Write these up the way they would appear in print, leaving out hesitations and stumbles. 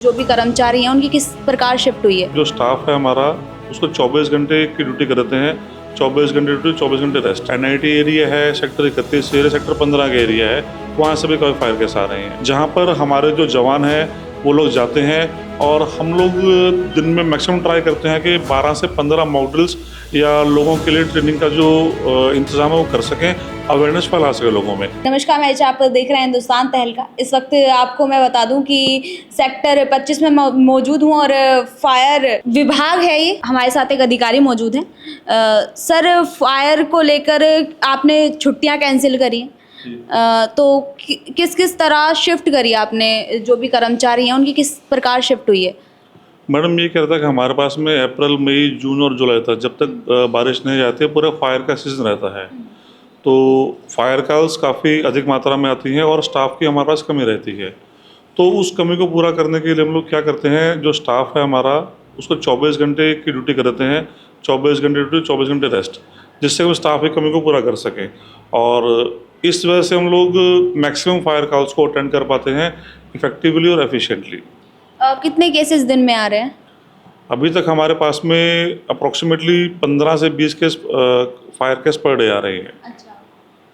जो भी कर्मचारी हैं उनकी किस प्रकार शिफ्ट हुई है? जो स्टाफ है हमारा उसको 24 घंटे की ड्यूटी करते हैं। 24 घंटे ड्यूटी, 24 घंटे रेस्ट। एनआईटी एरिया है, सेक्टर 31 एरिया, सेक्टर 15 का एरिया है, वहाँ से भी काफ़ी फायर केस आ रहे हैं, जहाँ पर हमारे जो जवान हैं वो लोग जाते हैं और हम लोग दिन में मैक्सिमम ट्राई करते हैं कि 12 से 15 मॉक ड्रिल्स या लोगों के लिए ट्रेनिंग का जो इंतज़ाम है वो कर सकें, अवेयरनेस फैला सके लोगों में। नमस्कार, मैं आप देख रहे हैं हिंदुस्तान तहलका। इस वक्त आपको मैं बता दूं कि सेक्टर 25 में मौजूद हूं और फायर विभाग है ये। हमारे साथ एक अधिकारी मौजूद हैं। सर, फायर को लेकर आपने छुट्टियां कैंसिल करी हैं, तो किस किस तरह शिफ्ट करी आपने? जो भी कर्मचारी हैं उनकी किस प्रकार शिफ्ट हुई है? मैडम, ये कहता है कि हमारे पास में अप्रैल, मई, जून और जुलाई तक जब तक बारिश नहीं जाती है पूरा फायर का सीज़न रहता है, तो फायर कॉल्स काफ़ी अधिक मात्रा में आती हैं और स्टाफ की हमारे पास कमी रहती है। तो उस कमी को पूरा करने के लिए हम लोग क्या करते हैं, जो स्टाफ है हमारा उसको 24 घंटे की ड्यूटी करते हैं। 24 घंटे ड्यूटी, 24 घंटे रेस्ट, जिससे हम स्टाफ की कमी को पूरा कर सकें। और इस वजह से हम लोग मैक्सिमम फायर कॉल्स को अटेंड कर पाते हैं इफ़ेक्टिवली और एफिशिएंटली। कितने केसेस दिन में आ रहे हैं? अभी तक हमारे पास में अप्रॉक्सीमेटली 15 से 20 case fire case per day आ रहे हैं। अच्छा।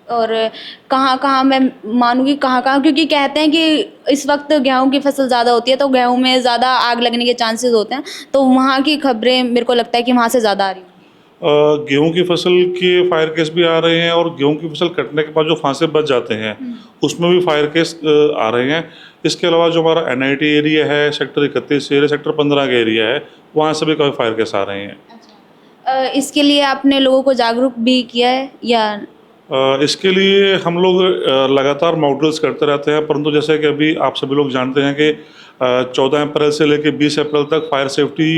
और कहाँ मैं मानूंगी कहाँ, क्योंकि कहते हैं कि इस वक्त गेहूं की फसल ज़्यादा होती है तो गेहूं में ज़्यादा आग लगने के चांसेस होते हैं, तो वहाँ की खबरें मेरे को लगता है कि वहाँ से ज़्यादा आ रही हैं। गेहूं की फसल के फायर केस भी आ रहे हैं और गेहूं की फसल कटने के बाद जो फांसे बच जाते हैं उसमें भी फायर केस आ रहे हैं। इसके अलावा जो हमारा एनआईटी एरिया है, सेक्टर 31 एरिया, सेक्टर 15 का एरिया है, वहाँ से भी काफ़ी फायर केस आ रहे हैं। इसके लिए आपने लोगों को जागरूक भी किया है या? इसके लिए हम लोग लगातार मॉक ड्रिल्स करते रहते हैं, परंतु जैसे कि अभी आप सभी लोग जानते हैं कि 14 अप्रैल से लेकर 20 अप्रैल तक फायर सेफ्टी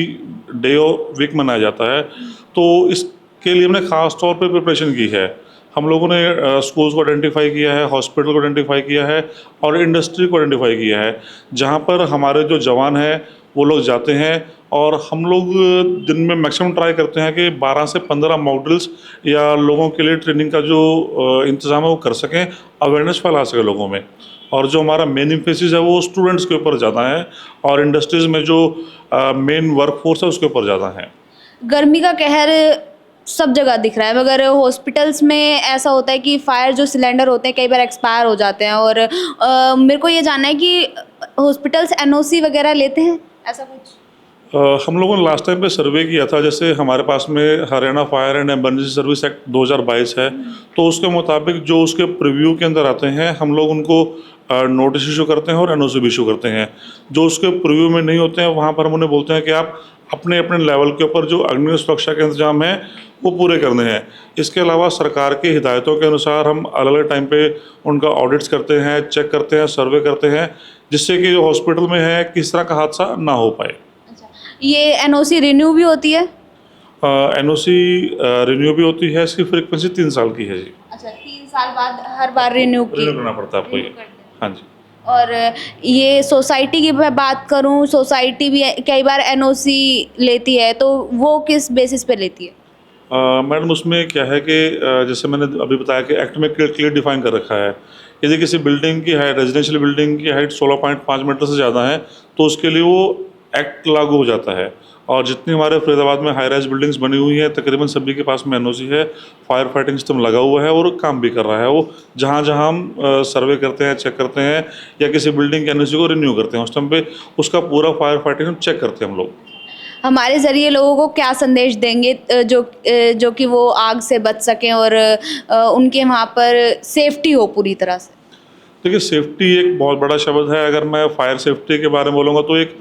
डे वीक मनाया जाता है। तो इसके लिए हमने ख़ास तौर पे प्रिपरेशन की है। हम लोगों ने स्कूल्स को आइडेंटिफाई किया है, हॉस्पिटल को आइडेंटिफाई किया है और इंडस्ट्री को आइडेंटिफाई किया है, जहाँ पर हमारे जो जवान हैं वो लोग जाते हैं और हम लोग दिन में मैक्सिमम ट्राई करते हैं कि 12 से 15 मॉक ड्रिल्स या लोगों के लिए ट्रेनिंग का जो इंतज़ाम है वो कर सकें, अवेयरनेस फैला सकें लोगों में। और जो हमारा मेन एम्फेसिस है वो स्टूडेंट्स के ऊपर ज़्यादा है और इंडस्ट्रीज़ में जो मेन वर्क फोर्स है उसके ऊपर ज़्यादा है। गर्मी का कहर सब जगह दिख रहा है, मगर हॉस्पिटल्स में ऐसा होता है कि फायर जो सिलेंडर होते हैं कई बार एक्सपायर हो जाते हैं, और मेरे को ये जानना है कि हॉस्पिटल्स एनओसी वगैरह लेते हैं, ऐसा कुछ? हम लोगों ने लास्ट टाइम पे सर्वे किया था, जैसे हमारे पास में Haryana fire and emergency service act 2022 है, तो उसके मुताबिक जो उसके प्रीव्यू के अंदर आते हैं हम लोग उनको नोटिस इशू करते हैं और एनओसी भी इशू करते हैं। जो उसके प्रीव्यू में नहीं होते हैं वहाँ पर हम उन्हें बोलते हैं कि आप अपने अपने लेवल के ऊपर जो अग्नि सुरक्षा के इंतजाम हैं वो पूरे करने हैं। इसके अलावा सरकार की हिदायतों के अनुसार हम अलग अलग टाइम पे उनका ऑडिट्स करते हैं, चेक करते हैं, सर्वे करते हैं, जिससे कि जो हॉस्पिटल में है किस तरह का हादसा ना हो पाए। ये एनओसी रिन्यू भी होती है? एनओसी रिन्यू भी होती है, इसकी फ्रीक्वेंसी 3 साल की है जी। अच्छा, 3 साल बाद हर बार रिन्यू करना पड़ता है आपको ये। हाँ जी। और ये सोसाइटी की मैं बात करूं, सोसाइटी भी कई बार एनओसी लेती है, तो वो किस बेसिस पे लेती है? मैडम, उसमें क्या है कि जैसे मैंने अभी बताया कि एक्ट में क्लियर डिफाइन कर रखा है, यदि किसी बिल्डिंग की हाइट, रेजिडेंशियल बिल्डिंग की हाइट 16.5 मीटर से ज़्यादा है तो उसके लिए वो एक्ट लागू हो जाता है। और जितनी हमारे फरीदाबाद में हाई राइज बिल्डिंग्स बनी हुई हैं तकरीबन सभी के पास में एनओसी है, फायर फाइटिंग सिस्टम लगा हुआ है और काम भी कर रहा है। वो जहाँ जहाँ हम सर्वे करते हैं, चेक करते हैं या किसी बिल्डिंग के एनओसी को रिन्यू करते हैं, उस टाइम पे उसका पूरा फायर फाइटिंग चेक करते हैं हम लोग। हमारे ज़रिए लोगों को क्या संदेश देंगे जो कि वो आग से बच सकें और उनके वहाँ पर सेफ्टी हो पूरी तरह से? देखिए, सेफ्टी एक बहुत बड़ा शब्द है। अगर मैं फायर सेफ्टी के बारे में बोलूँगा तो एक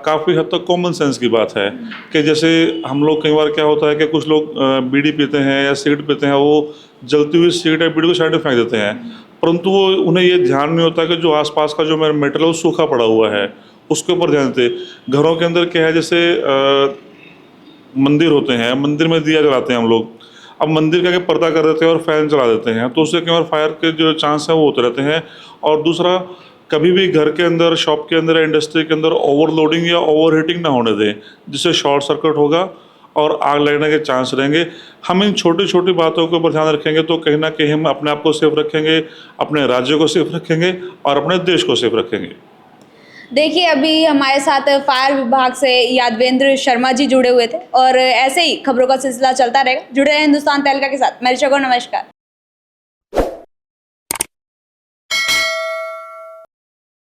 काफ़ी हद तक कॉमन सेंस की बात है कि जैसे हम लोग कई बार क्या होता है कि कुछ लोग बीड़ी पीते हैं या सिगरेट पीते हैं, वो जलती हुई सिगरेट या बीड़ी को साइड में फेंक देते हैं, परंतु वो उन्हें ये ध्यान नहीं होता कि जो आसपास का जो मेटल है वो सूखा पड़ा हुआ है, उसके ऊपर ध्यान देते। घरों के अंदर क्या है, जैसे मंदिर होते हैं, मंदिर में दिया जलाते हैं हम लोग, अब मंदिर का पर्दा कर देते हैं और फैन चला देते हैं, तो उससे कई बार फायर के जो चांस है वो होते रहते हैं। और दूसरा, कभी भी घर के अंदर, शॉप के अंदर या इंडस्ट्री के अंदर ओवरलोडिंग या ओवर हीटिंग ना होने दें, जिससे शॉर्ट सर्किट होगा और आग लगने के चांस रहेंगे। हम इन छोटी छोटी बातों के ऊपर ध्यान रखेंगे तो कहीं ना कहीं हम अपने आप को सेफ रखेंगे, अपने राज्य को सेफ रखेंगे और अपने देश को सेफ रखेंगे। देखिए, अभी हमारे साथ फायर विभाग से यादवेंद्र शर्मा जी जुड़े हुए थे और ऐसे ही खबरों का सिलसिला चलता रहेगा। जुड़े रहे हिंदुस्तान तहलका के साथ। मैं ऋचा गौर, नमस्कार।